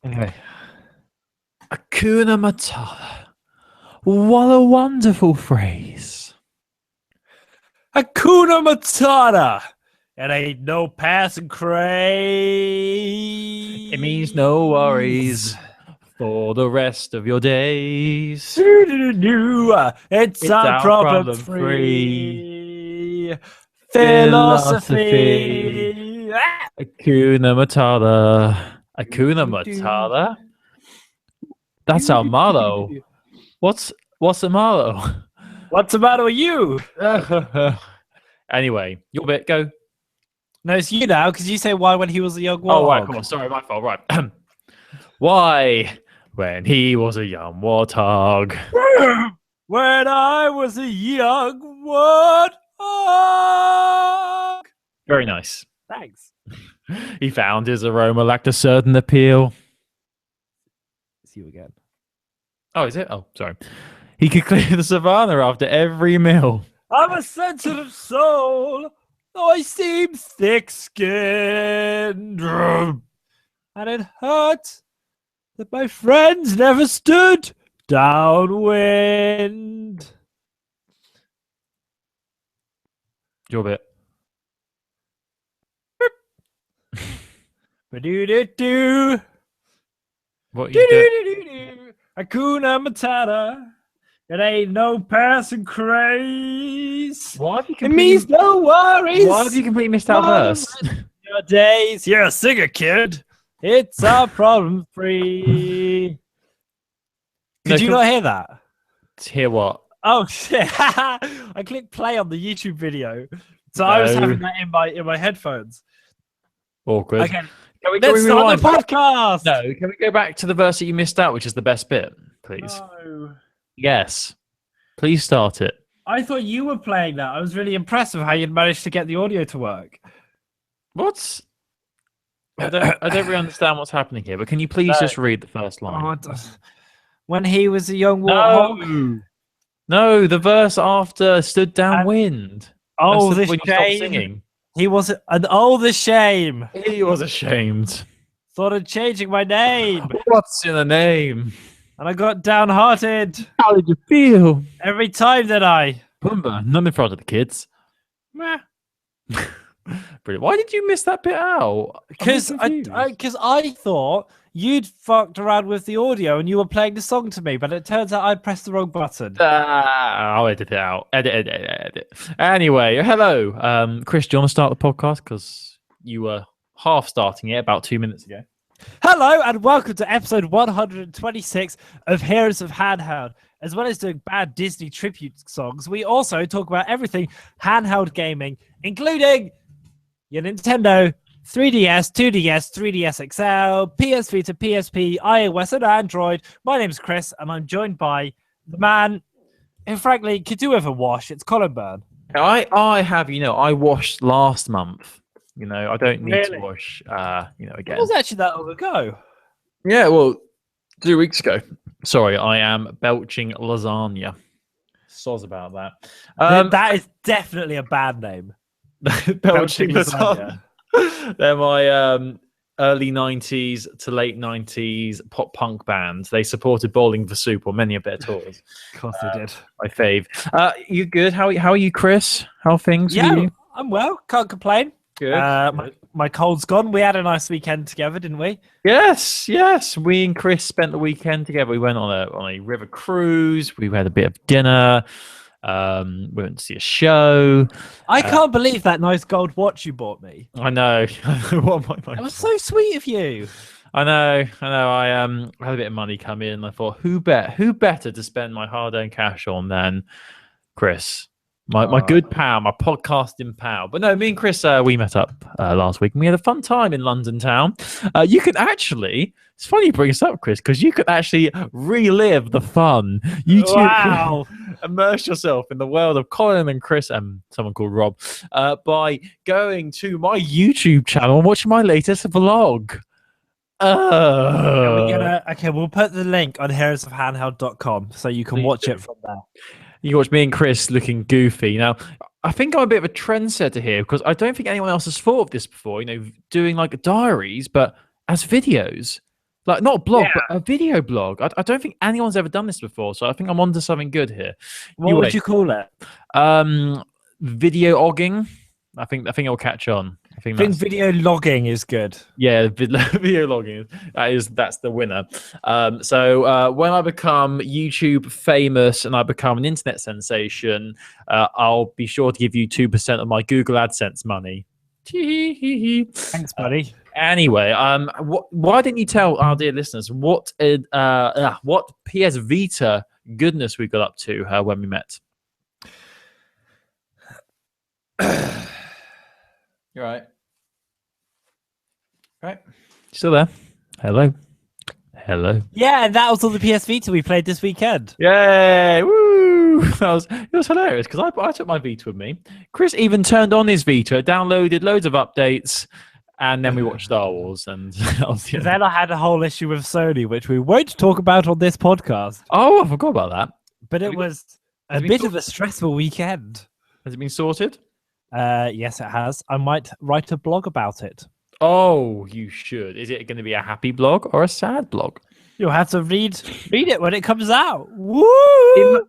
Okay. Hakuna Matata. What a wonderful phrase. Hakuna Matata. It ain't no passing craze. It means no worries for the rest of your days. It's our problem free philosophy. Hakuna Matata. Hakuna Matata. That's our motto. What's the motto? What's the matter with you? Anyway, your bit, go. No, it's you now, because you say why when he was a young warthog. Oh, right, come on. Sorry, my fault. Right. Why, when he was a young warthog? When I was a young warthog. Very nice. Thanks. He found his aroma lacked a certain appeal. See you again. Oh, is it? Oh, sorry. He could clear the savannah after every meal. I'm a sensitive soul, though I seem thick-skinned. And it hurt that my friends never stood downwind. Your bit. Ba-do-do-do. What you do? Do-do-do-do-do. Hakuna Matata. It ain't no passing craze. Why have you It means no worries. Why have you completely missed out verse? Your days. You're a singer, kid. It's our problem free. Did you not hear that? Hear what? Oh shit! I clicked play on the YouTube video, so I was having that in my headphones. Awkward. Okay, let's start the podcast. No, can we go back to the verse that you missed out, which is the best bit, please? No. Yes. Please start it. I thought you were playing that. I was really impressed with how you'd managed to get the audio to work. What? I don't really understand what's happening here, but can you please just read the first line? When he was a young warthog. No, the verse after stood downwind. Oh, the shame. Singing. He was the shame. He was ashamed. Thought of changing my name. What's in the name? And I got downhearted. How did you feel? Every time that I... Pumbaa, none in front of the kids. Meh. Brilliant. Why did you miss that bit out? Because I thought you'd fucked around with the audio and you were playing the song to me, but it turns out I pressed the wrong button. I'll edit it out. Edit. Anyway, hello. Chris, do you want to start the podcast? Because you were half starting it about 2 minutes ago. Hello and welcome to episode 126 of Heroes of Handheld. As well as doing bad Disney tribute songs, we also talk about everything handheld gaming, including your Nintendo, 3DS, 2DS, 3DS XL, PS Vita, PSP, iOS, and Android. My name's Chris, and I'm joined by the man who, frankly, could do with a wash. It's Colin Byrne. I have, I washed last month. I don't need to wash, again. It was actually that long ago. Yeah, well, 2 weeks ago. Sorry, I am belching lasagna. Soz about that. That is definitely a band name. belching lasagna. They're my early 90s to late 90s pop punk band. They supported Bowling for Soup on many of their tours. Of course they did. My fave. You good? How are you, Chris? How are things with you? I'm well. Can't complain. Good. My cold's gone. We had a nice weekend together, didn't we? Yes. We and Chris spent the weekend together. We went on a river cruise. We had a bit of dinner. We went to see a show. I can't believe that nice gold watch you bought me. I know. That was so sweet of you. I know. I had a bit of money come in. And I thought, who better to spend my hard-earned cash on than Chris? My good pal, my podcasting pal. But no, me and Chris, we met up last week and we had a fun time in London town. You can actually, it's funny you bring this up, Chris, because you can actually relive the fun. You too immerse yourself in the world of Colin and Chris and someone called Rob by going to my YouTube channel and watching my latest vlog. We'll put the link on heroesofhandheld.com so you can watch it from there. You watch me and Chris looking goofy. Now, I think I'm a bit of a trendsetter here because I don't think anyone else has thought of this before, doing like diaries, but as videos. Like not a blog, Yeah. but a video blog. I don't think anyone's ever done this before, so I think I'm onto something good here. What would you call it? Video ogging. I think it'll catch on. I think that's video logging is good. yeah, video logging. That's the winner. So when I become YouTube famous and I become an internet sensation, I'll be sure to give you 2% of my Google AdSense money. Thanks, buddy. Anyway, why didn't you tell our dear listeners what PS Vita goodness we got up to when we met? You're right. Right. Still there? Hello. Yeah, and that was all the PS Vita we played this weekend. Yay! Woo! It was hilarious because I took my Vita with me. Chris even turned on his Vita, downloaded loads of updates, and then we watched Star Wars. And then I had a whole issue with Sony, which we won't talk about on this podcast. Oh, I forgot about that. But it was a bit of a stressful weekend. Has it been sorted? Yes, it has. I might write a blog about it. Oh, you should. Is it going to be a happy blog or a sad blog? You'll have to read it when it comes out. Woo!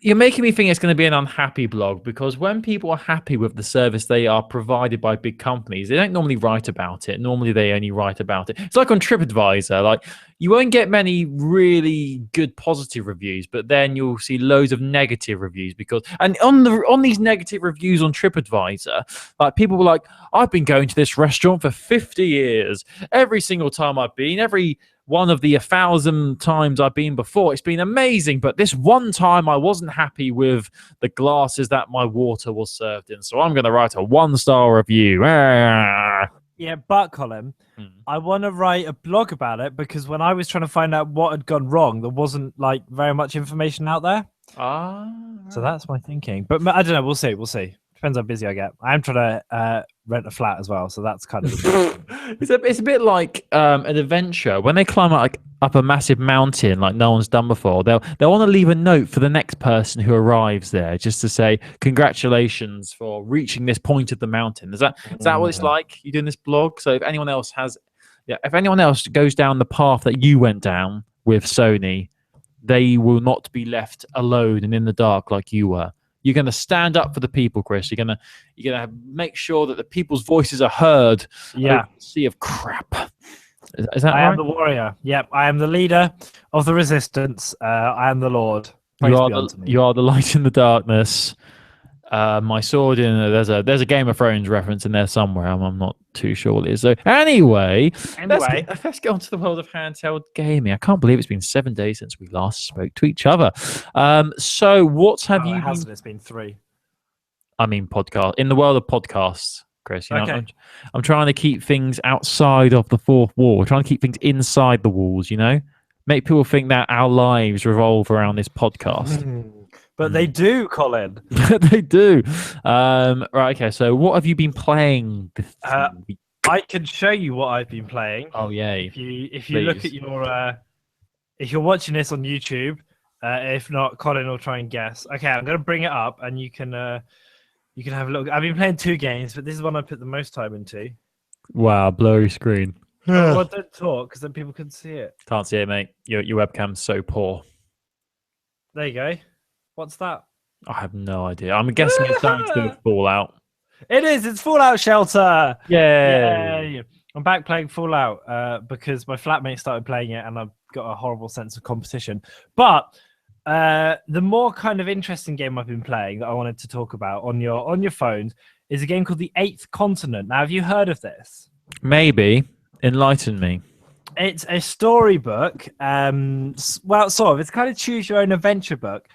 You're making me think it's going to be an unhappy blog because when people are happy with the service they are provided by big companies, they don't normally write about it. Normally, they only write about it. It's like on TripAdvisor. Like you won't get many really good positive reviews, but then you'll see loads of negative reviews and on these negative reviews on TripAdvisor, like people were like, "I've been going to this restaurant for 50 years. Every single time I've been, every one of the 1,000 times I've been before, it's been amazing. But this one time I wasn't happy with the glasses that my water was served in. So I'm going to write a 1-star review." Yeah, but Colin, I want to write a blog about it because when I was trying to find out what had gone wrong, there wasn't like very much information out there. So that's my thinking. But I don't know. We'll see. Depends how busy I get. I am trying to rent a flat as well, so that's kind of. It's a bit like an adventure when they climb up a massive mountain like no one's done before. They'll want to leave a note for the next person who arrives there, just to say congratulations for reaching this point of the mountain. Is that what it's like? You doing this blog? So if anyone else goes down the path that you went down with Sony, they will not be left alone and in the dark like you were. You're going to stand up for the people, Chris. You're going to make sure that the people's voices are heard. Yeah. Sea of crap. Is that I right? am the warrior. Yep. I am the leader of the resistance. I am the Lord. You are the light in the darkness. My sword in there's a Game of Thrones reference in there somewhere. I'm not too sure what it is. So anyway, let's get on to the world of handheld gaming. I can't believe it's been 7 days since we last spoke to each other. So what have you? Hasn't it's been 3? I mean, podcast in the world of podcasts, Chris. You know, okay. I'm trying to keep things outside of the fourth wall. We're trying to keep things inside the walls. You know, make people think that our lives revolve around this podcast. But they do, Colin. They do. Right. Okay. So, what have you been playing this week? I can show you what I've been playing. Oh, yay! If you look at your, if you're watching this on YouTube, if not, Colin will try and guess. Okay, I'm gonna bring it up, and you can have a look. I've been playing 2 games, but this is one I put the most time into. Wow, blurry screen. Well, don't talk because then people can see it. Can't see it, mate. Your webcam's so poor. There you go. What's that? I have no idea. I'm guessing it's something to do with Fallout. It is. It's Fallout Shelter. Yay! I'm back playing Fallout because my flatmate started playing it, and I've got a horrible sense of competition. But the more kind of interesting game I've been playing that I wanted to talk about on your phones is a game called The Eighth Continent. Now, have you heard of this? Maybe. Enlighten me. It's a storybook. Well, sort of. It's kind of choose your own adventure book.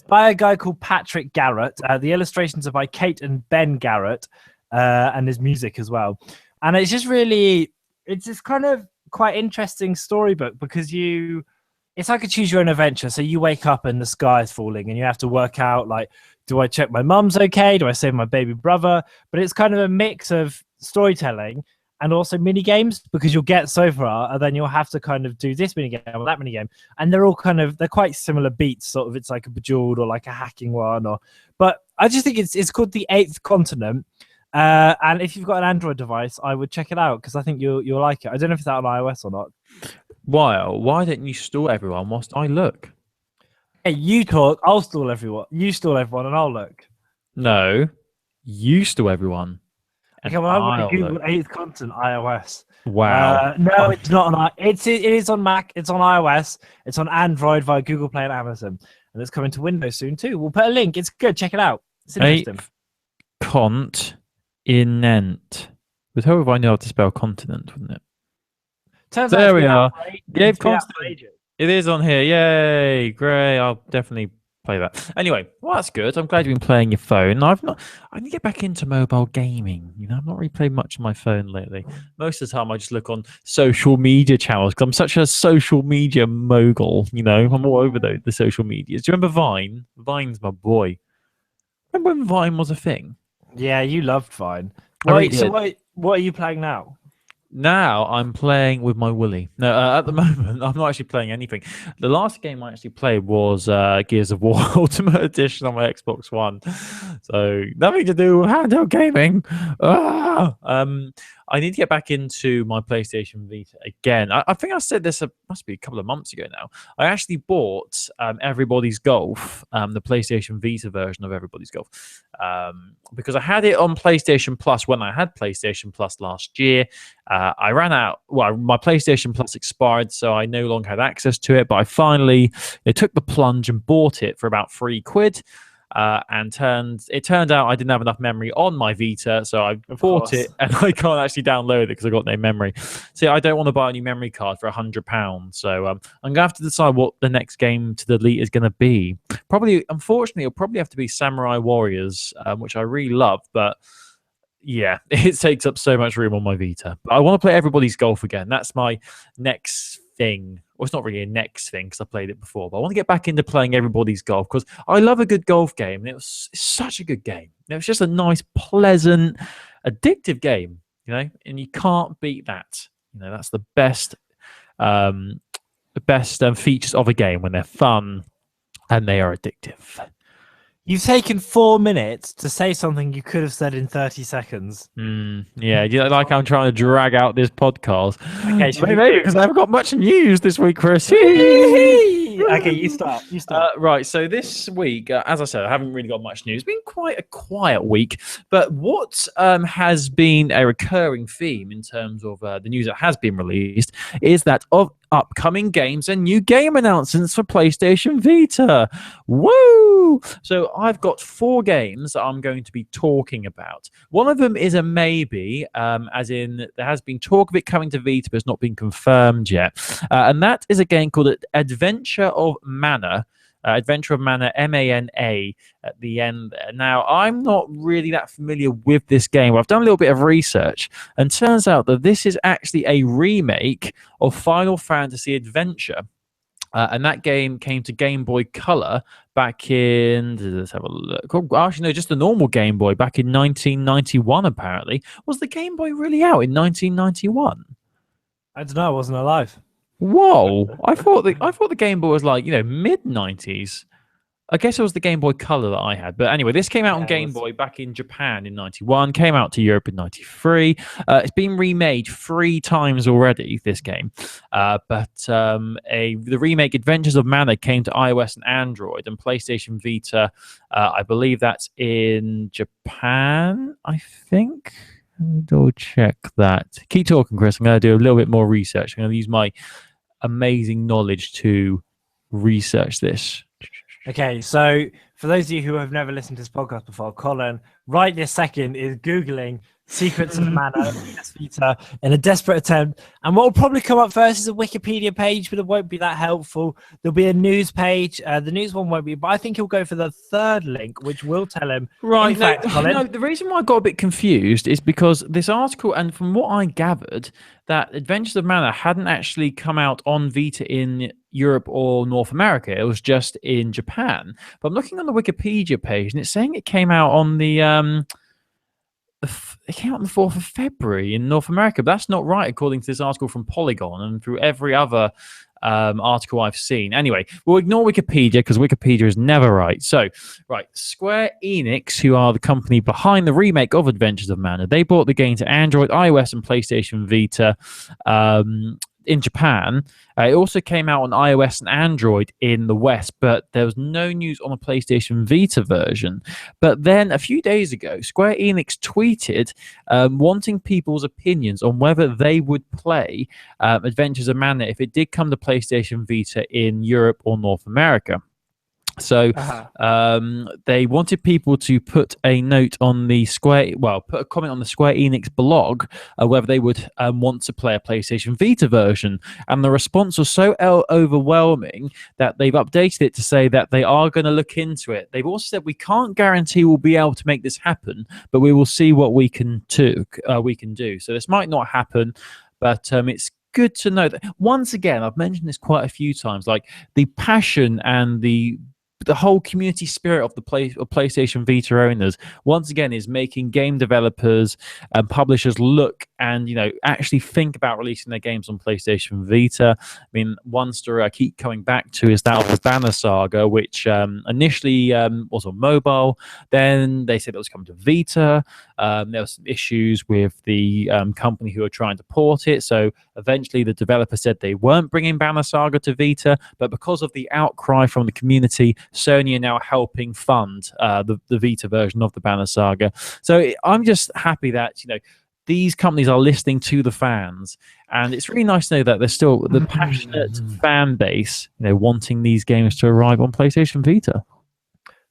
By a guy called Patrick Garrett. The illustrations are by Kate and Ben Garrett, and his music as well. And it's just kind of quite interesting storybook because it's like a choose your own adventure. So you wake up and the sky is falling and you have to work out, like, do I check my mum's okay? Do I save my baby brother? But it's kind of a mix of storytelling and also mini games because you'll get so far and then you'll have to kind of do this mini game or that mini game, and they're quite similar beats. Sort of, it's like a Bejeweled or like a hacking one, but I just think it's called The Eighth Continent. And if you've got an Android device, I would check it out because I think you'll like it. I don't know if it's out on iOS or not. Why don't you stall everyone whilst I look? Hey, you talk. I'll stall everyone. You stall everyone, and I'll look. No, you stall everyone, and Okay, well, I'm going to I'll Google look. eighth content iOS. Wow. No, it's not on. It is on Mac. It's on iOS. It's on Android via Google Play and Amazon, and it's coming to Windows soon too. We'll put a link. It's good. Check it out. It's interesting. Eighth continent. With however I know how to spell continent, wouldn't it? Turns out There it's we been out are. for ages. Gabe It's been out for Constant. ages. It is on here. Yay! Great. I'll definitely play that. Anyway, well, that's good. I'm glad you've been playing your phone. I need to get back into mobile gaming. I've not really played much on my phone lately. Most of the time, I just look on social media channels because I'm such a social media mogul. I'm all over the social medias. Do you remember Vine? Vine's my boy. Remember when Vine was a thing? Yeah, you loved Vine. I really So did. what are you playing now? Now I'm playing with my Willy. No, at the moment I'm not actually playing anything. The last game I actually played was Gears of War Ultimate Edition on my Xbox One. So nothing to do with handheld gaming. I need to get back into my PlayStation Vita again. I think I said this must be a couple of months ago now. I actually bought Everybody's Golf, the PlayStation Vita version of Everybody's Golf, because I had it on PlayStation Plus when I had PlayStation Plus last year. I ran out. Well, my PlayStation Plus expired, so I no longer had access to it. But I finally took the plunge and bought it for about £3. And it turned out I didn't have enough memory on my Vita, so I bought it and I can't actually download it because I got no memory. See, I don't want to buy a new memory card for £100, so I'm gonna have to decide what the next game to delete is gonna be. Probably, unfortunately, it'll probably have to be Samurai Warriors, which I really love, but yeah, it takes up so much room on my Vita. But I want to play Everybody's Golf again. That's my next thing. Well, it's not really a next thing because I played it before, but I want to get back into playing Everybody's Golf because I love a good golf game. And it's such a good game. It was just a nice, pleasant, addictive game, and you can't beat that. That's the best features of a game when they're fun and they are addictive. You've taken 4 minutes to say something you could have said in 30 seconds. Yeah, like I'm trying to drag out this podcast. Okay, maybe because I haven't got much news this week, Chris. Okay, you start. Right, so this week, as I said, I haven't really got much news. It's been quite a quiet week, but what has been a recurring theme in terms of the news that has been released is that of upcoming games and new game announcements for PlayStation Vita. Woo! So I've got 4 games that I'm going to be talking about. One of them is a maybe, as in there has been talk of it coming to Vita, but it's not been confirmed yet. And that is a game called Adventure of Mana. Adventure of Mana, MANA at the end there. Now, I'm not really that familiar with this game. I've done a little bit of research, and turns out that this is actually a remake of Final Fantasy Adventure. And that game came to Game Boy Color back in, let's have a look. Oh, actually, no, just the normal Game Boy back in 1991, apparently. Was the Game Boy really out in 1991? I don't know. I wasn't alive. Whoa! I thought the Game Boy was like mid-90s. I guess it was the Game Boy Color that I had. But anyway, this came out on Game Boy back in Japan in 91, came out to Europe in 93. It's been remade 3 times already, this game. But the remake Adventures of Mana came to iOS and Android and PlayStation Vita. I believe that's in Japan, I think. Let me double check that. Keep talking, Chris. I'm going to do a little bit more research. I'm going to use my amazing knowledge to research this. Okay, so for those of you who have never listened to this podcast before, Colin, right this second is Googling Secrets of Mana PS Vita in a desperate attempt. And what will probably come up first is a Wikipedia page, but it won't be that helpful. There'll be a news page. The news one won't be, but I think he'll go for the third link, which will tell him. Right. In fact, Colin, no, the reason why I got a bit confused is because this article, and from what I gathered, that Adventures of Mana hadn't actually come out on Vita in Europe or North America. It was just in Japan. But I'm looking on the Wikipedia page, and it's saying it came out on it came out on the 4th of February in North America. But that's not right, according to this article from Polygon and through every other article I've seen. Anyway, we'll ignore Wikipedia because Wikipedia is never right. So, right, Square Enix, who are the company behind the remake of Adventures of Mana, they brought the game to Android, iOS, and PlayStation Vita. in Japan. It also came out on iOS and Android in the West, but there was no news on the PlayStation Vita version. But then a few days ago, Square Enix tweeted wanting people's opinions on whether they would play Adventures of Mana if it did come to PlayStation Vita in Europe or North America. So they wanted people to put a note on the put a comment on the Square Enix blog whether they would want to play a PlayStation Vita version. And the response was so overwhelming that they've updated it to say that they are going to look into it. They've also said we can't guarantee we'll be able to make this happen, but we will see what we can do. So this might not happen, but it's good to know that. Once again, I've mentioned this quite a few times, like the passion and the whole community spirit of the PlayStation Vita owners once again is making game developers and publishers look and actually think about releasing their games on PlayStation Vita. I mean, one story I keep coming back to is that of the Banner Saga, which initially was on mobile. Then they said it was coming to Vita. There were some issues with the company who were trying to port it, so eventually the developer said they weren't bringing Banner Saga to Vita, but because of the outcry from the community, Sony are now helping fund the Vita version of the Banner Saga. So I'm just happy that these companies are listening to the fans, and it's really nice to know that there's still the passionate fan base wanting these games to arrive on PlayStation Vita.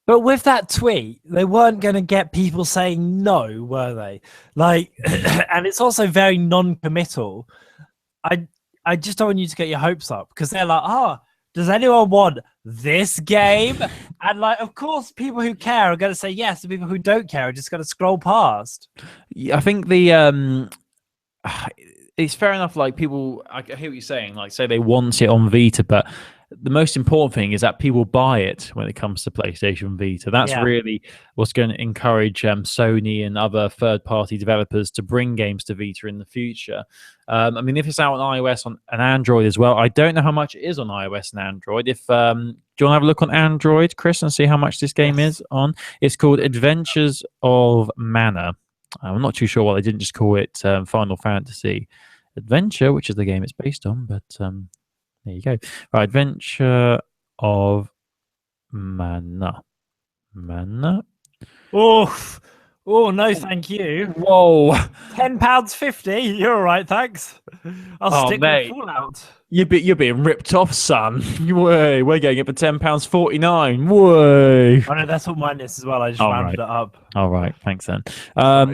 But with that tweet, they weren't going to get people saying no, were they? Like, and it's also very non-committal. I just don't want you to get your hopes up, because they're like, does anyone want this game? And like, of course, people who care are going to say yes. The people who don't care are just going to scroll past. Yeah, I think it's fair enough. Like, people, I hear what you're saying. Like, say they want it on Vita, but the most important thing is that people buy it when it comes to PlayStation Vita. That's really what's going to encourage Sony and other third-party developers to bring games to Vita in the future. I mean, if it's out on iOS and Android as well, I don't know how much it is on iOS and Android. If do you want to have a look on Android, Chris, and see how much this game is on? It's called Adventures of Mana. I'm not too sure why they didn't just call it Final Fantasy Adventure, which is the game it's based on, but there you go. Right, Adventure of Mana. Oh no, thank you. Whoa, £10.50. You're all right, thanks. I'll stick with Fallout. You're being ripped off, son. Way, we're getting it for £10.49. Way. I know that's what mine is as well. I just rounded it up. All right, thanks then.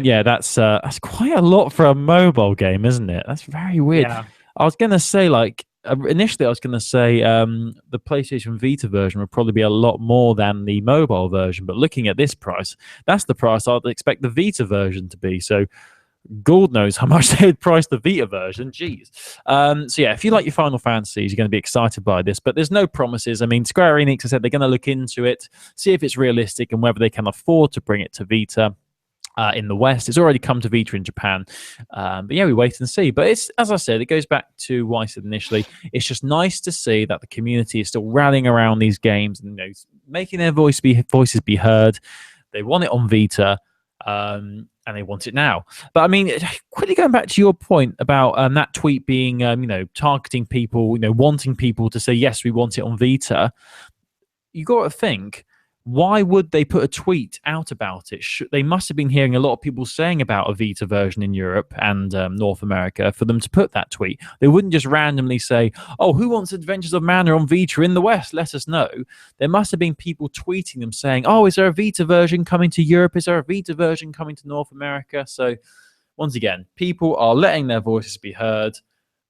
Yeah, that's quite a lot for a mobile game, isn't it? That's very weird. Yeah. I was gonna say, like, initially I was gonna say the PlayStation Vita version would probably be a lot more than the mobile version, but looking at this price, that's the price I'd expect the Vita version to be. So God knows how much they'd price the Vita version. Jeez. So yeah, if you like your Final Fantasies, you're going to be excited by this, but there's no promises. I mean, Square Enix has said they're going to look into it, see if it's realistic and whether they can afford to bring it to Vita. In the West, it's already come to Vita in Japan, but yeah, we wait and see. But it's, as I said, it goes back to what I said initially. It's just nice to see that the community is still rallying around these games and making their voices be heard. They want it on Vita, and they want it now. But I mean, quickly going back to your point about that tweet being, targeting people, wanting people to say yes, we want it on Vita. You got to think, why would they put a tweet out about it? They must have been hearing a lot of people saying about a Vita version in Europe and North America for them to put that tweet. They wouldn't just randomly say, oh, who wants Adventures of Mana on Vita in the West? Let us know. There must have been people tweeting them saying, oh, is there a Vita version coming to Europe? Is there a Vita version coming to North America? So once again, people are letting their voices be heard.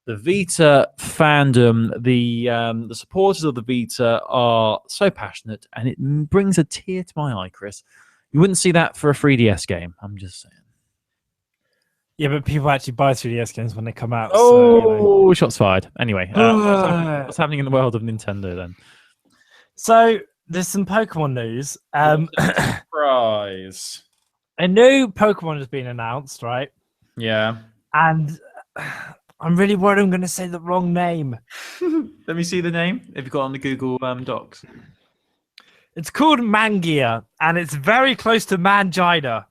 The Vita fandom, the supporters of the Vita are so passionate, and it brings a tear to my eye, Chris. You wouldn't see that for a 3DS game. I'm just saying. Yeah, but people actually buy 3DS games when they come out. Oh, so, shots fired. Anyway, what's happening in the world of Nintendo then? So there's some Pokemon news. Surprise. A new Pokemon has been announced, right? Yeah. And I'm really worried I'm going to say the wrong name. Let me see the name. Have you got it on the Google Docs? It's called Mangia, and it's very close to Mangina.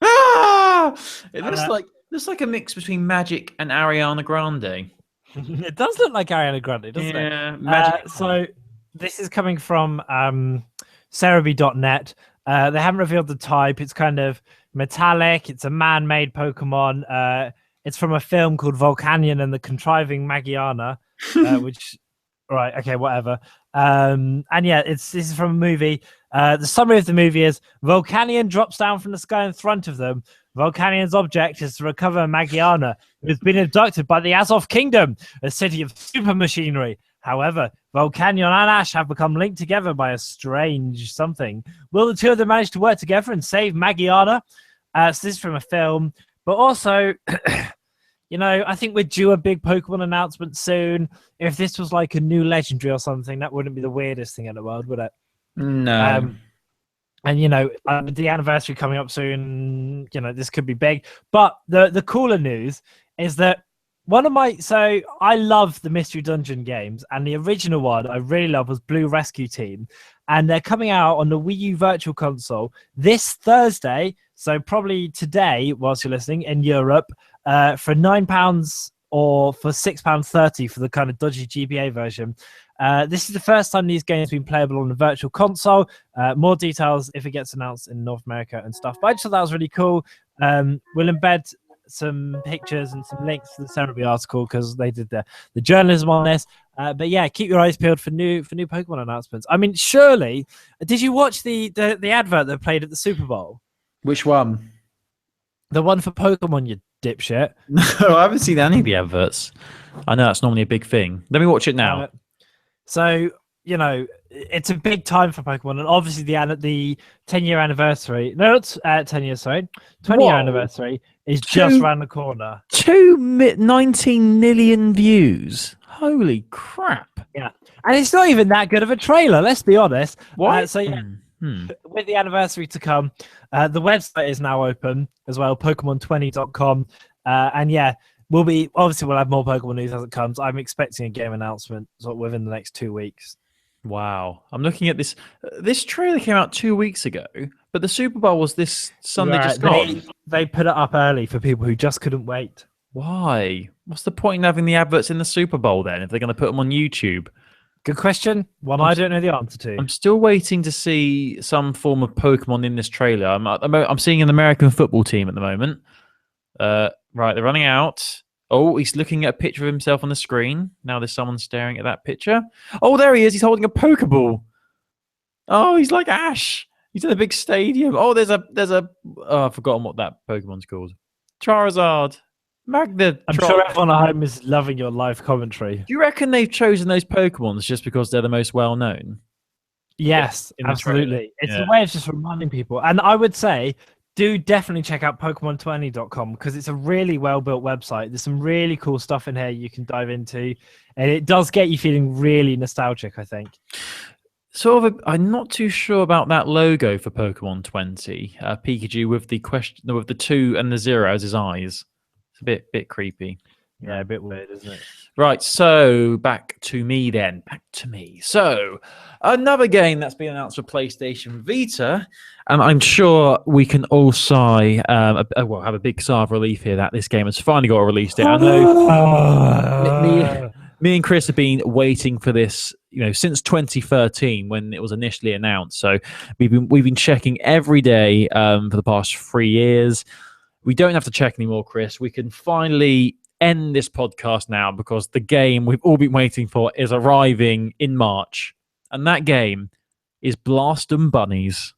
Ah! It looks like a mix between Magic and Ariana Grande. It does look like Ariana Grande, doesn't it? Yeah, magic. So this is coming from Cerebi.net. They haven't revealed the type. It's kind of metallic. It's a man-made Pokemon. It's from a film called Volcanion and the Contriving Magiana, which, right, okay, whatever. And yeah, this is from a movie. The summary of the movie is Volcanion drops down from the sky in front of them. Volcanion's object is to recover Magiana, who has been abducted by the Azov Kingdom, a city of super machinery. However, Volcanion and Ash have become linked together by a strange something. Will the two of them manage to work together and save Magiana? So this is from a film, but also, I think we're due a big Pokemon announcement soon. If this was like a new legendary or something, that wouldn't be the weirdest thing in the world, would it? No. And the anniversary coming up soon, this could be big. But the cooler news is that I love the Mystery Dungeon games, and the original one I really love was Blue Rescue Team, and they're coming out on the Wii U Virtual Console this Thursday, so probably today whilst you're listening in Europe, for £9 or for £6.30 for the kind of dodgy GBA version. This is the first time these games have been playable on the virtual console. More details if it gets announced in North America and stuff. But I just thought that was really cool. We'll embed some pictures and some links to the Cerebi article because they did the journalism on this. But yeah, keep your eyes peeled for new Pokemon announcements. I mean, surely, did you watch the advert that played at the Super Bowl? Which one? The one for Pokemon, you dipshit. No, I haven't seen any of the adverts. I know that's normally a big thing. Let me watch it now. So, it's a big time for Pokemon, and obviously the 10-year anniversary. No, it's 10 years, sorry. 20-year anniversary is just around the corner. 19 million views. Holy crap. Yeah. And it's not even that good of a trailer, let's be honest. What? So, yeah, with the anniversary to come, the website is now open as well, Pokemon20.com. And yeah, we'll have more Pokemon news as it comes. I'm expecting a game announcement sort of within the next 2 weeks. Wow. I'm looking at this. This trailer came out 2 weeks ago, but the Super Bowl was this Sunday just gone. They put it up early for people who just couldn't wait. Why? What's the point in having the adverts in the Super Bowl then if they're going to put them on YouTube? Good question. One I don't know the answer to. I'm still waiting to see some form of Pokemon in this trailer. I'm seeing an American football team at the moment. Right, they're running out. Oh, he's looking at a picture of himself on the screen. Now there's someone staring at that picture. Oh, there he is. He's holding a Pokeball. Oh, he's like Ash. He's in a big stadium. Oh, there's a. Oh, I've forgotten what that Pokemon's called. Charizard. Magna. I'm sure everyone at home is loving your live commentary. Do you reckon they've chosen those Pokemons just because they're the most well-known? Yes, absolutely. It's a way of just reminding people. And I would say, do definitely check out Pokemon20.com because it's a really well-built website. There's some really cool stuff in here you can dive into. And it does get you feeling really nostalgic, I think. I'm not too sure about that logo for Pokemon 20. Pikachu with the 2 and the 0 as his eyes. It's a bit creepy. Yeah, a bit weird, isn't it? Right, so back to me then. Back to me. So, another game that's been announced for PlayStation Vita, and I'm sure we can all sigh, have a big sigh of relief here that this game has finally got a release date. I know me and Chris have been waiting for this, since 2013 when it was initially announced. So we've been checking every day for the past 3 years. We don't have to check anymore, Chris. We can finally end this podcast now because the game we've all been waiting for is arriving in March. And that game is Blast and Bunnies.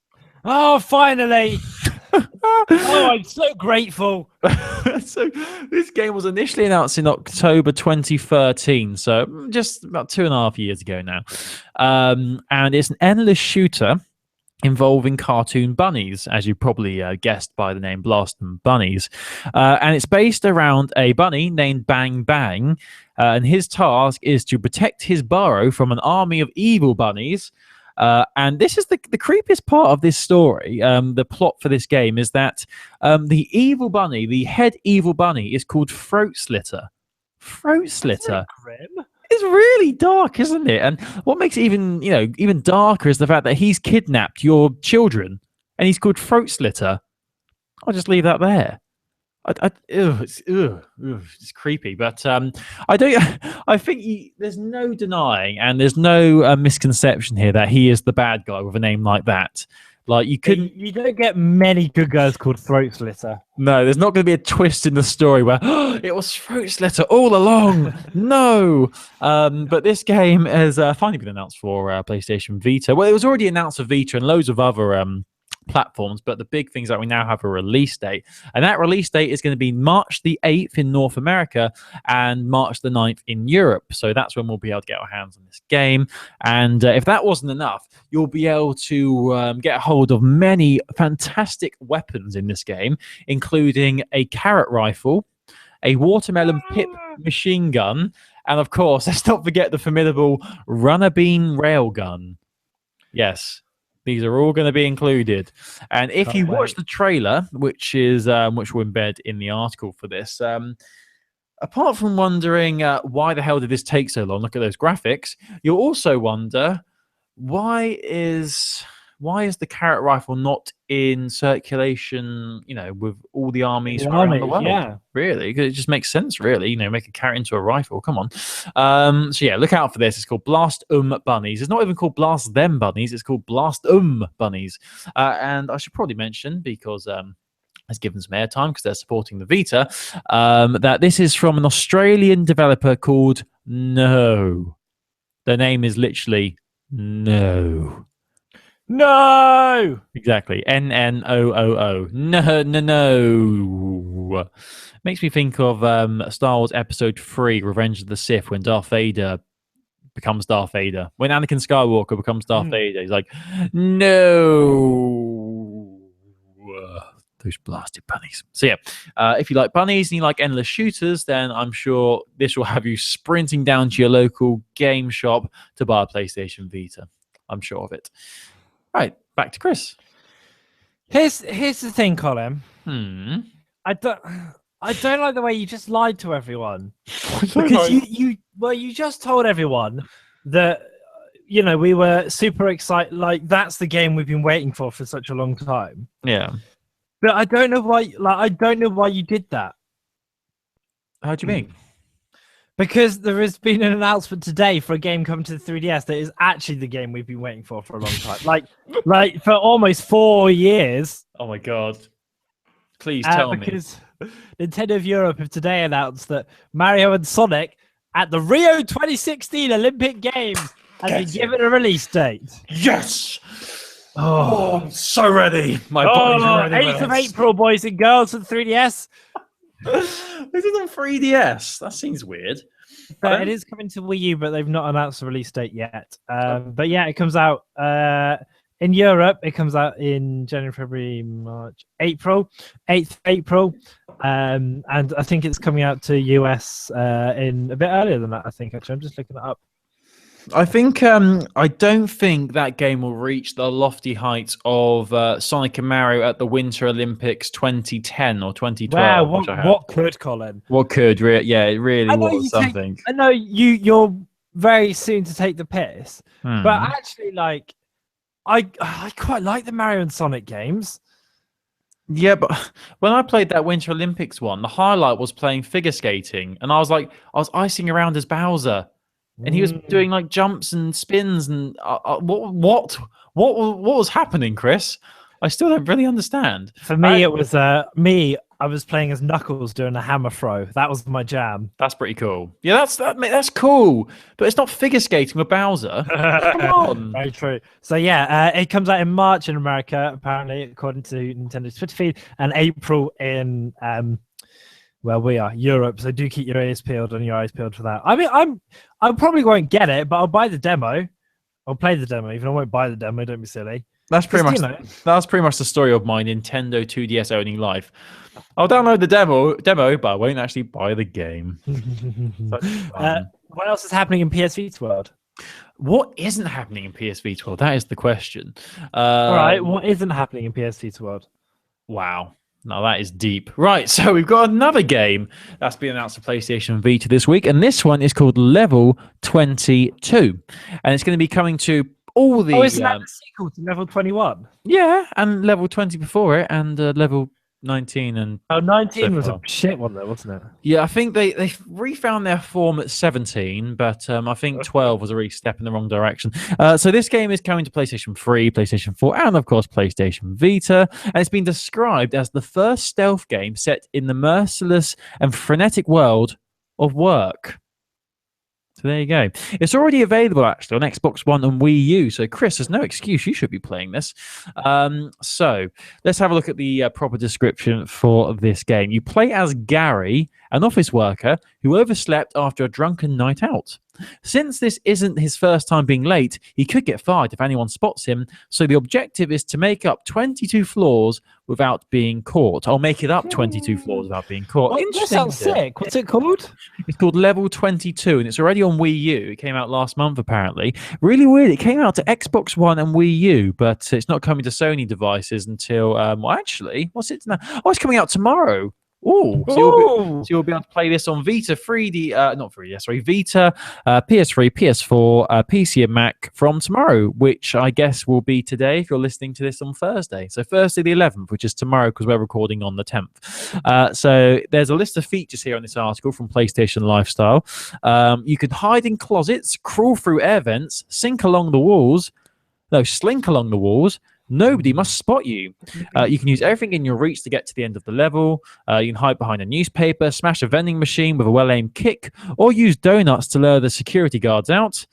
Oh, finally! Oh, I'm so grateful. So this game was initially announced in October 2013, so just about 2.5 years ago now. And it's an endless shooter involving cartoon bunnies, as you probably guessed by the name Blast and Bunnies. And it's based around a bunny named Bang Bang, and his task is to protect his burrow from an army of evil bunnies. And this is the creepiest part of this story. The plot for this game is that the evil bunny, the head evil bunny, is called Throat Slitter. Throat Slitter. Grim. It's really dark, isn't it? And what makes it even darker is the fact that he's kidnapped your children, and he's called Throat Slitter. I'll just leave that there. It's creepy, but I don't. I think there's no denying, and there's no misconception here that he is the bad guy with a name like that. Like you couldn't. You don't get many good guys called Throat Slitter. No, there's not going to be a twist in the story where it was Throat Slitter all along. No, but this game has finally been announced for PlayStation Vita. Well, it was already announced for Vita and loads of other platforms, but the big things that we now have a release date, and that release date is going to be March the 8th in North America and March the 9th in Europe. So that's when we'll be able to get our hands on this game. And if that wasn't enough, you'll be able to get a hold of many fantastic weapons in this game, including a carrot rifle, a watermelon pip machine gun, and of course, let's not forget the formidable runner beam railgun. Yes, these are all going to be included. And if you watch the trailer, which we'll embed in the article for this, apart from wondering why the hell did this take so long, look at those graphics, you'll also wonder why is the carrot rifle not in circulation, with all the armies around the world? Yeah. Really? Because it just makes sense, really. Make a carrot into a rifle. Come on. So yeah, look out for this. It's called Blast Bunnies. It's not even called Blast Them Bunnies. It's called Blast Bunnies. And I should probably mention, because has given some airtime because they're supporting the Vita, that this is from an Australian developer called No. Their name is literally No. No! Exactly. N-N-O-O-O. No. Makes me think of Star Wars Episode 3, Revenge of the Sith, when Darth Vader becomes Darth Vader. When Anakin Skywalker becomes Darth Vader, he's like, no. Those blasted bunnies. So yeah, if you like bunnies and you like endless shooters, then I'm sure this will have you sprinting down to your local game shop to buy a PlayStation Vita. I'm sure of it. Right, back to Chris. Here's the thing, Colin. I don't like the way you just lied to everyone. Because you just told everyone that we were super excited, like that's the game we've been waiting for such a long time. Yeah. But I don't know why you did that. How do you mean? Because there has been an announcement today for a game coming to the 3DS that is actually the game we've been waiting for a long time. like for almost 4 years. Oh my god. Please tell me. Because Nintendo of Europe have today announced that Mario and Sonic at the Rio 2016 Olympic Games has been given a release date. Yes! Oh, I'm so ready. My body's ready. 8th of April, boys and girls, for the 3DS. This is on 3DS. That seems weird. But it is coming to Wii U, but they've not announced the release date yet. But yeah, it comes out in Europe. It comes out in January, February, March, April, 8th April. And I think it's coming out to US in a bit earlier than that, I think, actually. I'm just looking it up. I think I don't think that game will reach the lofty heights of Sonic and Mario at the Winter Olympics 2010 or 2012. Wow, what could, Colin? What could? Yeah, it really was something. I know you're very soon to take the piss, but actually, I quite like the Mario and Sonic games. Yeah, but when I played that Winter Olympics one, the highlight was playing figure skating, and I was icing around as Bowser. And he was doing like jumps and spins and what was happening, Chris? I still don't really understand. For me, it was me. I was playing as Knuckles doing a hammer throw. That was my jam. That's pretty cool. Yeah, that's cool. But it's not figure skating with Bowser. Come on. Very true. So yeah, it comes out in March in America, apparently, according to Nintendo's Twitter feed, and April in we are Europe. So do keep your ears peeled and your eyes peeled for that. I mean, I probably won't get it, but I'll buy the demo. I'll play the demo, even though I won't buy the demo. Don't be silly. That's pretty much that's pretty much the story of my Nintendo 2DS owning life. I'll download the demo, but I won't actually buy the game. What else is happening in PS Vita world? What isn't happening in PS Vita world? That is the question. All right, what isn't happening in PS Vita world? Wow. Now that is deep. Right, so we've got another game that's been announced for PlayStation Vita this week, and this one is called Level 22. And it's going to be coming to all the... Oh, isn't that the sequel to Level 21? Yeah, and Level 20 before it, and Level 19 and Oh, 19 so was a far. shit one though, wasn't it? Yeah, I think they refound their form at 17, but I think 12 was a really step in the wrong direction. So this game is coming to PlayStation 3, PlayStation 4, and of course PlayStation Vita, and it's been described as the first stealth game set in the merciless and frenetic world of work. So there you go. It's already available actually on Xbox One and Wii U. So Chris, there's no excuse you should be playing this. So let's have a look at the proper description for this game. You play as Gary, an office worker who overslept after a drunken night out. Since this isn't his first time being late, he could get fired if anyone spots him. So the objective is to make up 22 floors without being caught. I'll make it up 22 floors without being caught. Well, that sounds sick. What's it called? It's called Level 22, and it's already on Wii U. It came out last month, apparently. Really weird. It came out to Xbox One and Wii U, but it's not coming to Sony devices until, well, actually, what's it now? Oh, it's coming out tomorrow. Oh, so you'll be able to play this on Vita, 3D, not 3D, sorry, Vita, PS3, PS4, PC and Mac from tomorrow, which I guess will be today if you're listening to this on Thursday. So Thursday the 11th, which is tomorrow because we're recording on the 10th. So there's a list of features here on this article from PlayStation Lifestyle. You can hide in closets, crawl through air vents, slink along the walls. Nobody must spot you. You can use everything in your reach to get to the end of the level. You can hide behind a newspaper, smash a vending machine with a well-aimed kick, or use donuts to lure the security guards out.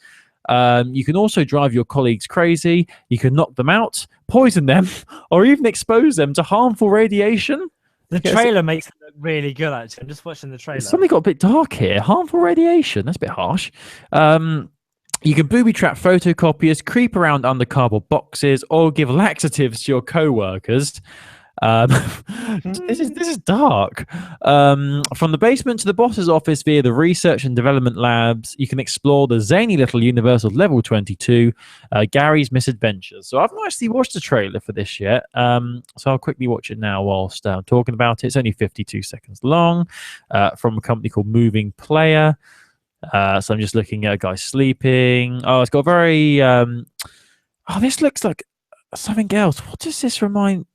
You can also drive your colleagues crazy. You can knock them out, poison them, or even expose them to harmful radiation. The trailer makes it look really good, actually. I'm just watching the trailer. Something got a bit dark here. Harmful radiation. That's a bit harsh. You can booby-trap photocopiers, creep around under cardboard boxes, or give laxatives to your co-workers. This is dark. From the basement to the boss's office via the research and development labs, you can explore the zany little universe of Level 22, Gary's Misadventures. So I've not actually watched the trailer for this yet, so I'll quickly watch it now whilst I'm talking about it. It's only 52 seconds long, from a company called Moving Player. So I'm just looking at a guy sleeping. Oh, it's got very... this looks like something else. What does this remind...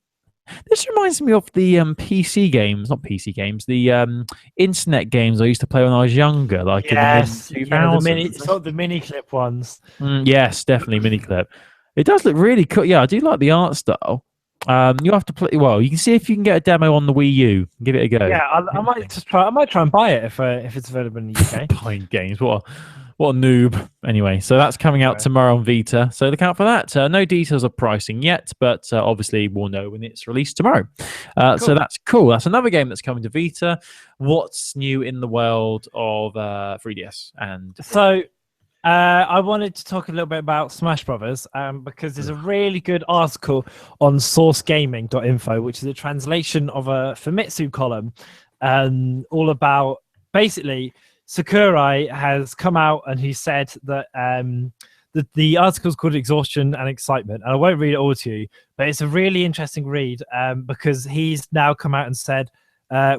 This reminds me of the PC games, not PC games, the internet games I used to play when I was younger, like in the mid-2000s. The mini clip ones. Yes, definitely mini clip. It does look really cool. Yeah, I do like the art style. You have to play. Well, you can see if you can get a demo on the Wii U. Give it a go. Yeah, I might just try. I might try and buy it if it's available in the UK. Buying games, what a noob. Anyway, so that's coming out tomorrow on Vita. So look out for that. No details of pricing yet, but obviously we'll know when it's released tomorrow. Cool. So that's cool. That's another game that's coming to Vita. What's new in the world of 3DS? And so. I wanted to talk a little bit about Smash Brothers because there's a really good article on sourcegaming.info, which is a translation of a Famitsu column, all about basically Sakurai has come out and he said that the article's called Exhaustion and Excitement, and I won't read it all to you, but it's a really interesting read because he's now come out and said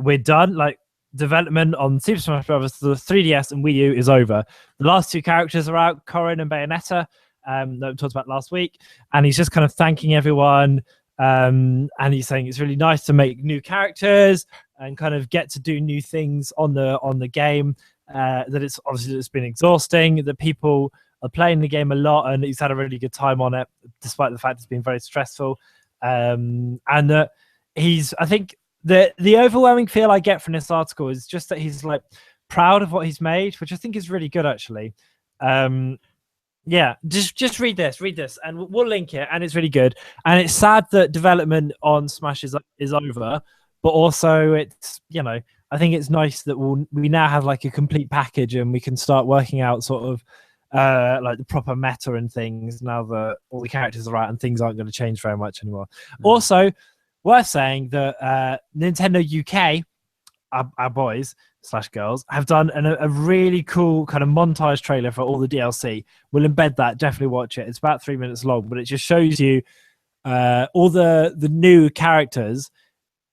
we're done, like development on Super Smash Bros. The 3DS and Wii U is over. The last two characters are out, Corrin and Bayonetta, that we talked about last week, and he's just kind of thanking everyone, and he's saying it's really nice to make new characters and kind of get to do new things on the game, that it's obviously it's been exhausting, that people are playing the game a lot, and he's had a really good time on it, despite the fact it's been very stressful, and that I think the overwhelming feel I get from this article is just that he's like proud of what he's made, which I think is really good actually. Yeah, just read this, and we'll link it, and it's really good. And it's sad that development on Smash is over, but also it's, you know, I think it's nice that we now have like a complete package, and we can start working out sort of like the proper meta and things now that all the characters are out and things aren't going to change very much anymore. Also, worth saying that Nintendo UK, our boys / girls, have done a really cool kind of montage trailer for all the DLC. We'll embed that. Definitely watch it. It's about 3 minutes long, but it just shows you all the new characters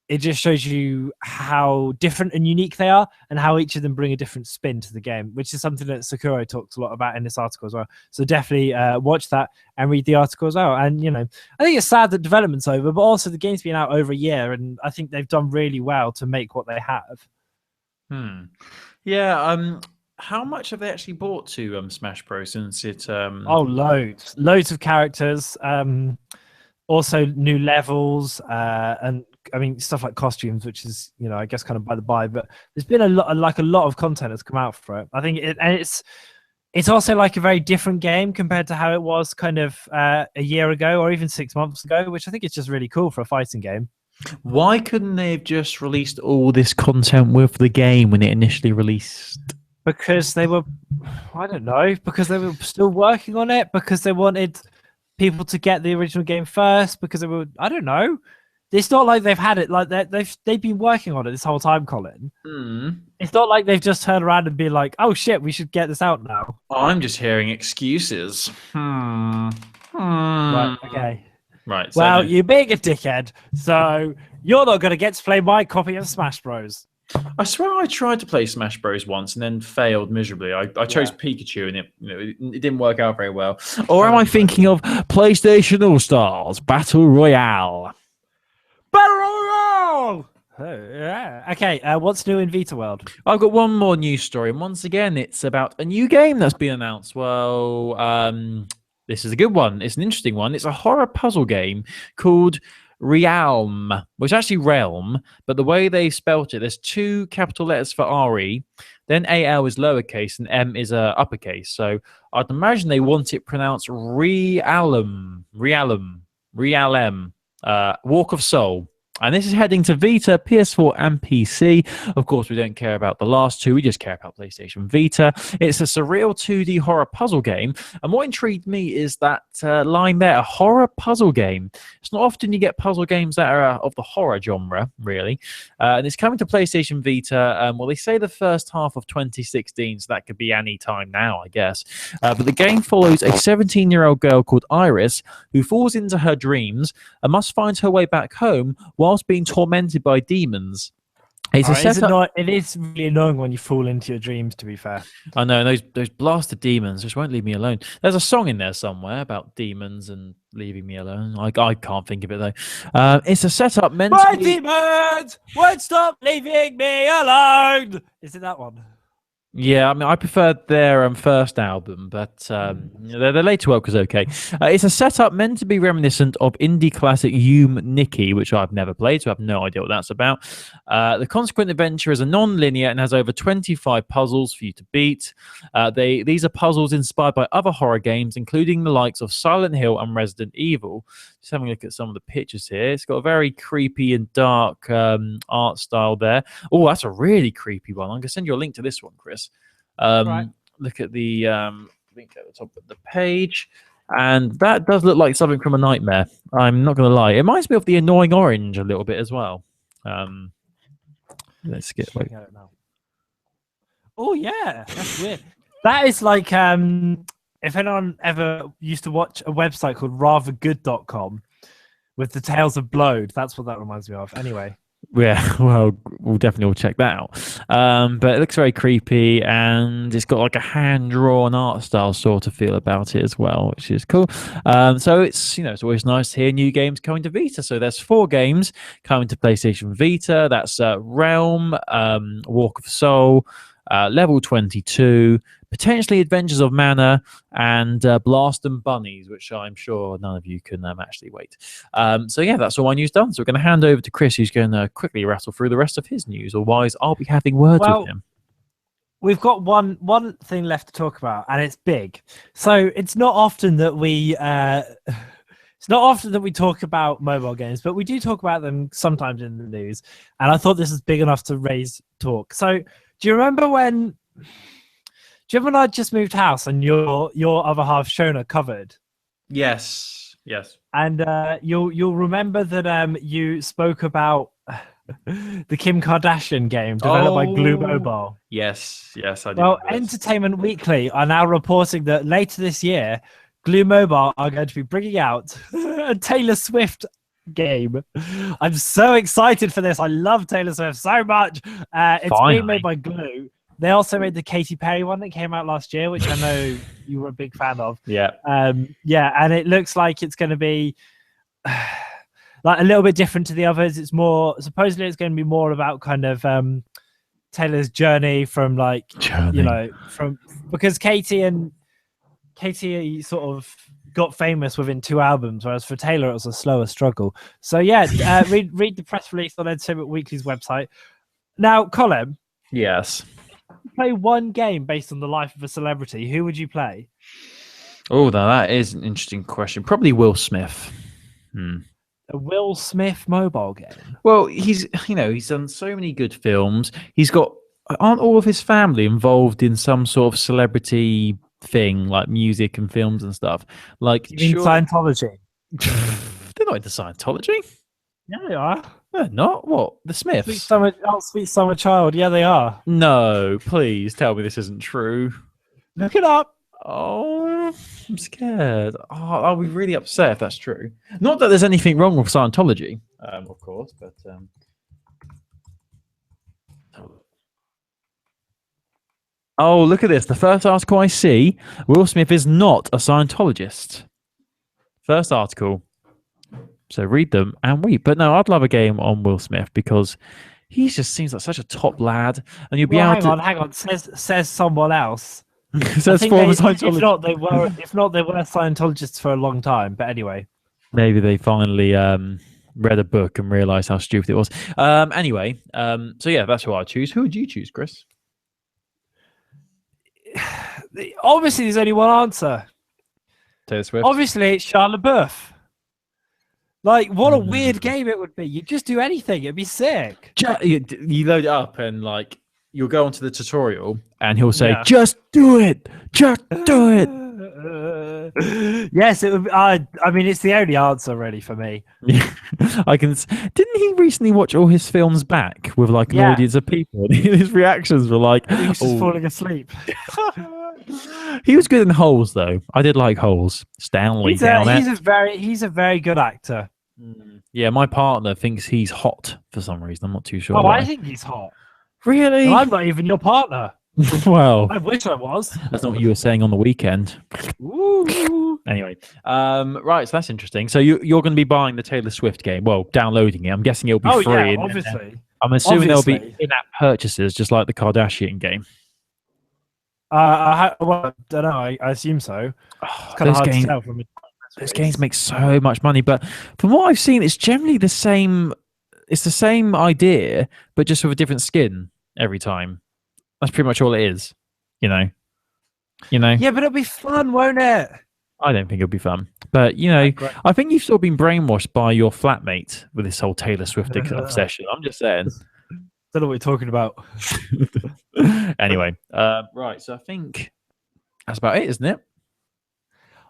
it just shows you how different and unique they are, and how each of them bring a different spin to the game, which is something that Sakura talks a lot about in this article as well. So definitely watch that and read the article as well. And I think it's sad that development's over, but also the game's been out over a year, and I think they've done really well to make what they have. Yeah. How much have they actually brought to Smash Bros since it? Loads of characters. Also new levels, and I mean stuff like costumes, which is I guess kind of by the by. But there's been a lot of content that's come out for it. I think it's also like a very different game compared to how it was kind of a year ago or even 6 months ago, which I think is just really cool for a fighting game. Why couldn't they have just released all this content with the game when it initially released? Because they were, I don't know, because they were still working on it, because they wanted people to get the original game first, because they were, I don't know. It's not like they've had it like that. They've been working on it this whole time, Colin. It's not like they've just turned around and been like, "Oh shit, we should get this out now." I'm just hearing excuses. Right. Okay. Right. Well, you're being a dickhead, so you're not going to get to play my copy of Smash Bros. I swear I tried to play Smash Bros once and then failed miserably. I chose Pikachu and it didn't work out very well. Or am I thinking of PlayStation All Stars Battle Royale? Battle Royale! Oh, yeah. Okay, what's new in Vita World? I've got one more news story, and once again, it's about a new game that's been announced. Well, this is a good one. It's an interesting one. It's a horror puzzle game called Realme, which is actually Realm, but the way they spelt it, there's 2 capital letters for RE, then AL is lowercase and M is uppercase. So I'd imagine they want it pronounced Realm, Walk of Soul. And this is heading to Vita, PS4, and PC. Of course, we don't care about the last 2. We just care about PlayStation Vita. It's a surreal 2D horror puzzle game. And what intrigued me is that line there, a horror puzzle game. It's not often you get puzzle games that are of the horror genre, really. And it's coming to PlayStation Vita. Well, they say the first half of 2016, so that could be any time now, I guess. But the game follows a 17-year-old girl called Iris who falls into her dreams and must find her way back home whilst being tormented by demons. It's a setup. It is really annoying when you fall into your dreams, to be fair. I know, and those blasted demons just won't leave me alone. There's a song in there somewhere about demons and leaving me alone. I can't think of it, though. It's a setup meant My to be... demons won't stop leaving me alone! Is it that one? Yeah, I mean, I preferred their first album, but their later work was okay. It's a setup meant to be reminiscent of indie classic Nikki, which I've never played, so I have no idea what that's about. The consequent adventure is a non-linear and has over 25 puzzles for you to beat. These are puzzles inspired by other horror games, including the likes of Silent Hill and Resident Evil. Just having a look at some of the pictures here. It's got a very creepy and dark art style there. Oh, that's a really creepy one. I'm going to send you a link to this one, Chris. Right. Look at the link at the top of the page, and that does look like something from a nightmare. I'm not going to lie. It reminds me of the Annoying Orange a little bit as well. Let's get like... Oh yeah, that's weird. That is like if anyone ever used to watch a website called rathergood.com with the Tales of Blode, that's what that reminds me of. Anyway. Yeah, well, we'll definitely all check that out. But it looks very creepy, and it's got like a hand-drawn art style sort of feel about it as well, which is cool. So it's it's always nice to hear new games coming to Vita. So there's 4 games coming to PlayStation Vita. That's Realm, Walk of Soul, Level 22, potentially Adventures of Mana, and Blast and Bunnies, which I'm sure none of you can actually wait. So yeah, that's all my news done. So we're going to hand over to Chris, who's going to quickly rattle through the rest of his news. Otherwise, I'll be having words with him. We've got one thing left to talk about, and it's big. So it's not often that we talk about mobile games, but we do talk about them sometimes in the news. And I thought this was big enough to raise talk. So do you remember when I just moved house and your other half Shona covered? Yes. And you'll remember that you spoke about the Kim Kardashian game developed by Glue Mobile. Yes, I did. Well, Entertainment Weekly are now reporting that later this year, Glue Mobile are going to be bringing out a Taylor Swift game. I'm so excited for this. I love Taylor Swift so much. It's being made by Glue. They also made the Katy Perry one that came out last year, which I know you were a big fan of. Yeah. Yeah, and it looks like it's going to be like a little bit different to the others. It's more, supposedly it's going to be more about kind of Taylor's journey from because Katy sort of got famous within 2 albums, whereas for Taylor it was a slower struggle. So yeah, read the press release on Entertainment Weekly's website. Now, Colin. Yes. Play one game based on the life of a celebrity, who would you play? Oh, that is an interesting question. Probably Will Smith. A Will Smith mobile game? Well, he's done so many good films. Aren't all of his family involved in some sort of celebrity thing, like music and films and stuff? Like, you mean Scientology? They're not into Scientology. Yeah, they are. They're not? What? The Smiths? Sweet Summer Child. Yeah, they are. No, please tell me this isn't true. Look it up. Oh, I'm scared. Oh, I'll be really upset if that's true. Not that there's anything wrong with Scientology, of course, but... Oh, look at this. The first article I see, Will Smith is not a Scientologist. First article. So read them and weep. But no, I'd love a game on Will Smith because he just seems like such a top lad. And you'll be able to... Hang on. Says someone else. Says former Scientologist. If not, they were Scientologists for a long time. But anyway. Maybe they finally read a book and realised how stupid it was. Anyway, so yeah, that's who I'd choose. Who would you choose, Chris? Obviously, there's only one answer. Taylor Swift. Obviously, it's Shia LaBeouf. Like, what a weird game it would be. You'd just do anything. It'd be sick. You load it up and, like, you'll go onto the tutorial and he'll say, just do it. Just do it. Yes, it would. I mean, it's the only answer, really, for me. Didn't he recently watch all his films back with, like, an audience of people? His reactions were like... He was just falling asleep. He was good in Holes, though. I did like Holes. Stanley He's a very good actor. Yeah, my partner thinks he's hot for some reason. I'm not too sure. Oh, I think he's hot. Really? And I'm not even your partner. Well, I wish I was. That's not what you were saying on the weekend. Ooh. Anyway, right. So that's interesting. So you're going to be buying the Taylor Swift game? Well, downloading it. I'm guessing it'll be free. Yeah, obviously. I'm assuming there'll be in-app purchases, just like the Kardashian game. I don't know. I assume so. It's kind of hard to tell from it. Those games make so much money, but from what I've seen, it's generally the same. It's the same idea, but just with a different skin every time. That's pretty much all it is. You know. Yeah, but it'll be fun, won't it? I don't think it'll be fun, but I think you've sort of been brainwashed by your flatmate with this whole Taylor Swift obsession. I'm just saying. Don't know what you're talking about. Anyway, right. So I think that's about it, isn't it?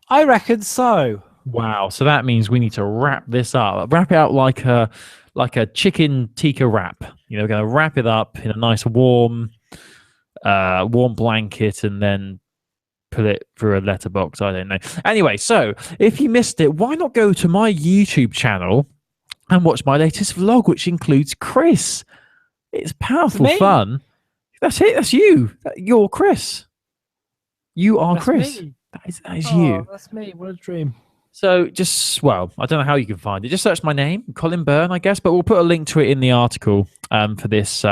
I reckon so. Wow. So that means we need to wrap this up. Wrap it out like a chicken tikka wrap. We're going to wrap it up in a nice warm blanket and then put it through a letterbox. I don't know. Anyway, so if you missed it, why not go to my YouTube channel and watch my latest vlog, which includes Chris. It's powerful fun. That's it. That's you. You're Chris. You are Chris. Me. That is you. That's me. What a dream. So I don't know how you can find it. Just search my name, Colin Byrne, I guess, but we'll put a link to it in the article for this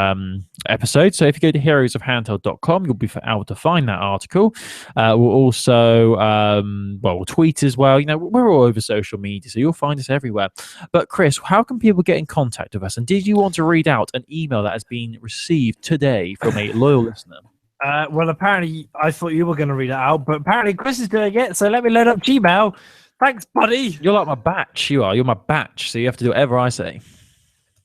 episode. So if you go to heroesofhandheld.com, you'll be able to find that article. We'll also, we'll tweet as well. We're all over social media, so you'll find us everywhere. But Chris, how can people get in contact with us? And did you want to read out an email that has been received today from a loyal listener? Well, apparently I thought you were going to read it out, but apparently Chris is doing it. So let me load up Gmail. Thanks, buddy. You're like my batch. You are. You're my batch. So you have to do whatever I say.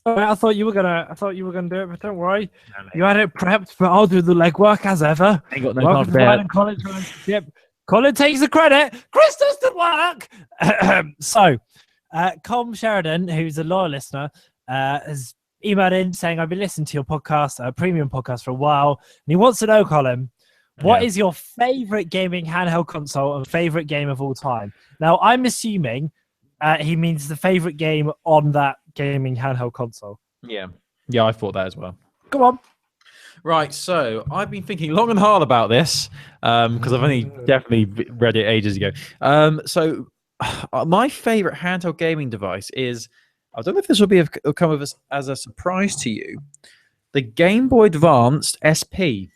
I thought you were gonna do it, but don't worry. No, you had it prepped, but I'll do the legwork as ever. Ain't got no time for Yep. Colin takes the credit. Chris does the work. So, Com Sheridan, who's a loyal listener, has emailed in saying, "I've been listening to your podcast, a premium podcast, for a while, and he wants to know, Colin, what is your favorite gaming handheld console and favorite game of all time?" Now, I'm assuming he means the favorite game on that gaming handheld console. Yeah, I thought that as well. Go on. Right, so I've been thinking long and hard about this because I've only definitely read it ages ago. So my favorite handheld gaming device is, I don't know if this will come as a surprise to you, the Game Boy Advanced SP.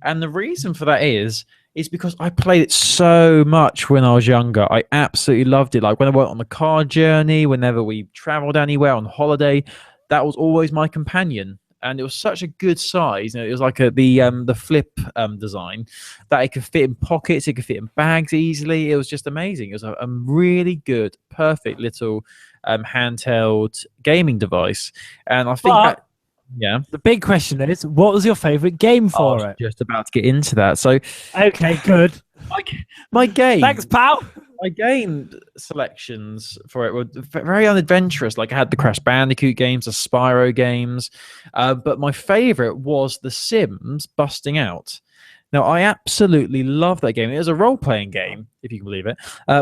And the reason for that is because I played it so much when I was younger. I absolutely loved it. Like when I went on the car journey, whenever we traveled anywhere on holiday, that was always my companion. And it was such a good size. You know, it was like the flip design that it could fit in pockets, it could fit in bags easily. It was just amazing. It was a really good, perfect little handheld gaming device. And I think that, yeah. The big question is, what was your favorite game for it? Just about to get into that. So, okay, good. My game. Thanks, pal. My game selections for it were very unadventurous. Like I had the Crash Bandicoot games, the Spyro games, but my favorite was The Sims Busting Out. Now, I absolutely love that game. It was a role-playing game, if you can believe it,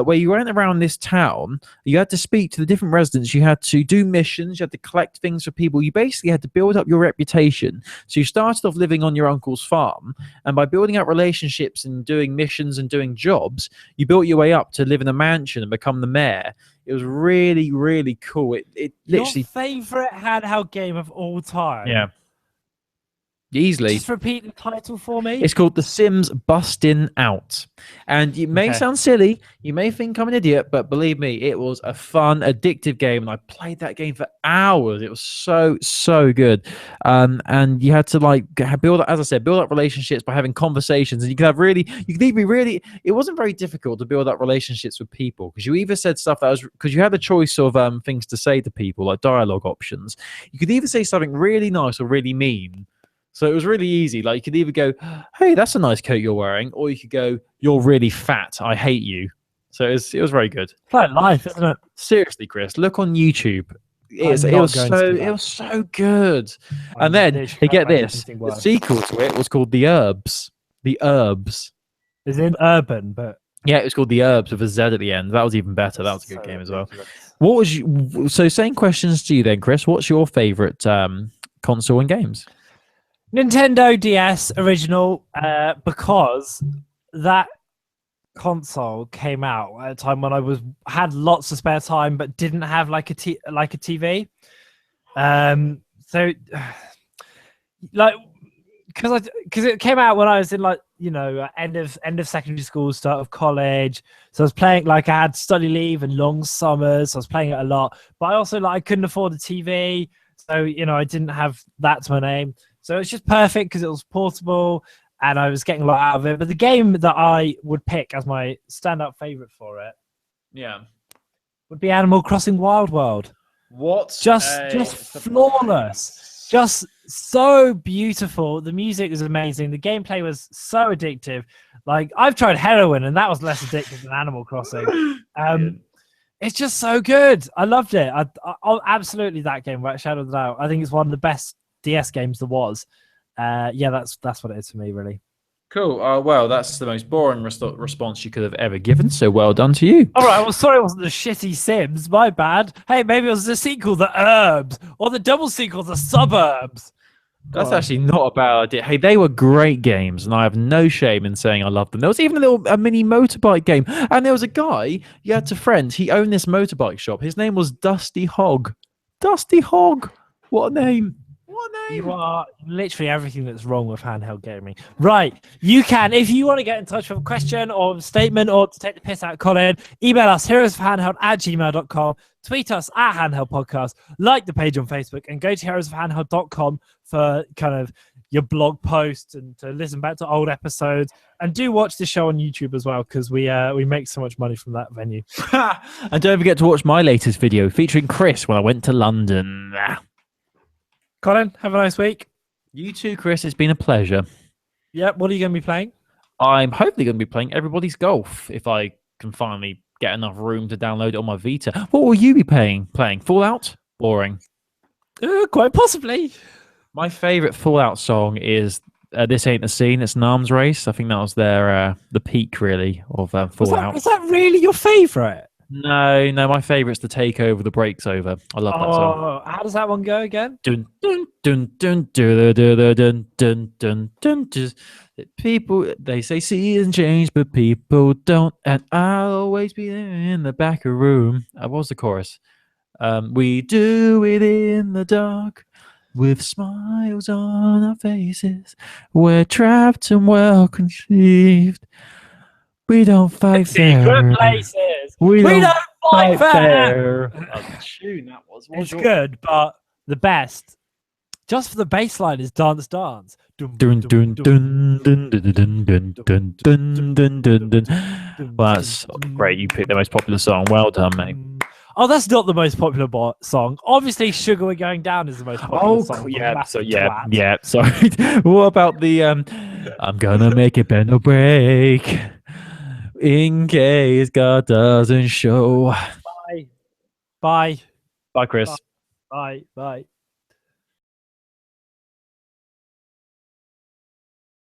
where you went around this town. You had to speak to the different residents. You had to do missions. You had to collect things for people. You basically had to build up your reputation. So you started off living on your uncle's farm, and by building up relationships and doing missions and doing jobs, you built your way up to live in a mansion and become the mayor. It was really, really cool. It literally... Your favorite handheld game of all time? Yeah. Easily. Just repeat the title for me. It's called The Sims Bustin' Out. And it may sound silly, you may think I'm an idiot, but believe me, it was a fun, addictive game, and I played that game for hours. It was so good. And you had to build up relationships by having conversations, and you could it wasn't very difficult to build up relationships with people, because you either said stuff because you had the choice of things to say to people, like dialogue options. You could either say something really nice or really mean. So it was really easy. Like you could either go, "Hey, that's a nice coat you're wearing," or you could go, "You're really fat. I hate you." So it was very good. It's like life, isn't it? Seriously, Chris, look on YouTube. It was so good. And then you get this. The sequel to it was called The Herbs. The Herbs. Is in urban, but yeah, it was called The Herbs with a Z at the end. That was even better. That was a good game as well. What was so? Same questions to you then, Chris. What's your favorite console and games? Nintendo DS original, because that console came out at a time when I had lots of spare time but didn't have like a TV. So like because it came out when I was in end of secondary school, start of college. So I was playing, I had study leave and long summers. So I was playing it a lot, but I also I couldn't afford a TV, so I didn't have that to my name. So it's just perfect because it was portable and I was getting a lot out of it. But the game that I would pick as my stand-up favorite for it, would be Animal Crossing Wild World. Just flawless, just so beautiful. The music is amazing. The gameplay was so addictive. Like I've tried heroin and that was less addictive than Animal Crossing. It's just so good. I loved it. I absolutely that game, without a shadow of a doubt. I think it's one of the best DS games there was. That's what it is for me, really. Cool. Well, that's the most boring response you could have ever given, so well done to you. All right, well, sorry it wasn't the shitty Sims, my bad. Hey, maybe it was the sequel, The Herbs, or the double sequel, The Suburbs. That's actually not a bad idea. Hey, they were great games, and I have no shame in saying I loved them. There was even a mini motorbike game, and there was a guy, you had to friend, he owned this motorbike shop. His name was Dusty Hog. Dusty Hog. What a name. You are literally everything that's wrong with handheld gaming. Right. You can, if you want to get in touch with a question or a statement or to take the piss out of Colin, email us heroesofhandheld@gmail.com, tweet us at Handheld Podcast, like the page on Facebook, and go to heroesofhandheld.com for kind of your blog posts and to listen back to old episodes. And do watch the show on YouTube as well, because we make so much money from that venue. And don't forget to watch my latest video featuring Chris when I went to London. Colin, have a nice week. You too, Chris. It's been a pleasure. Yep. What are you going to be playing? I'm hopefully going to be playing Everybody's Golf if I can finally get enough room to download it on my Vita. What will you be playing? Fallout? Boring. Quite possibly. My favourite Fallout song is This Ain't the Scene. It's an arms race. I think that was the peak, really, of Fallout. Is that really your favourite? No, no, my favourite's The Takeover, The Break's Over. I love that song. Oh, how does that one go again? Dun dun dun dun dun dun dun dun dun dun. Just people, they say seasons change, but people don't, and I'll always be there in the back of room. What was the chorus? We do it in the dark, with smiles on our faces. We're trapped and well conceived. We don't fight Secret fair. places. We don't fight fair. fair. Tune that was. It's good, but the best, just for the bass line, is Dance Dance. Dun dun dun dun dun dun dun dun dun dun dun dun. Well, that's great. You picked the most popular song. Well done, mate. Oh, that's not the most popular song. Obviously, Sugar We're Going Down is the most popular song. Yeah. So yeah. Sorry. What about the I'm gonna make it bend or break in case God doesn't show. Bye. Bye, Chris. Bye.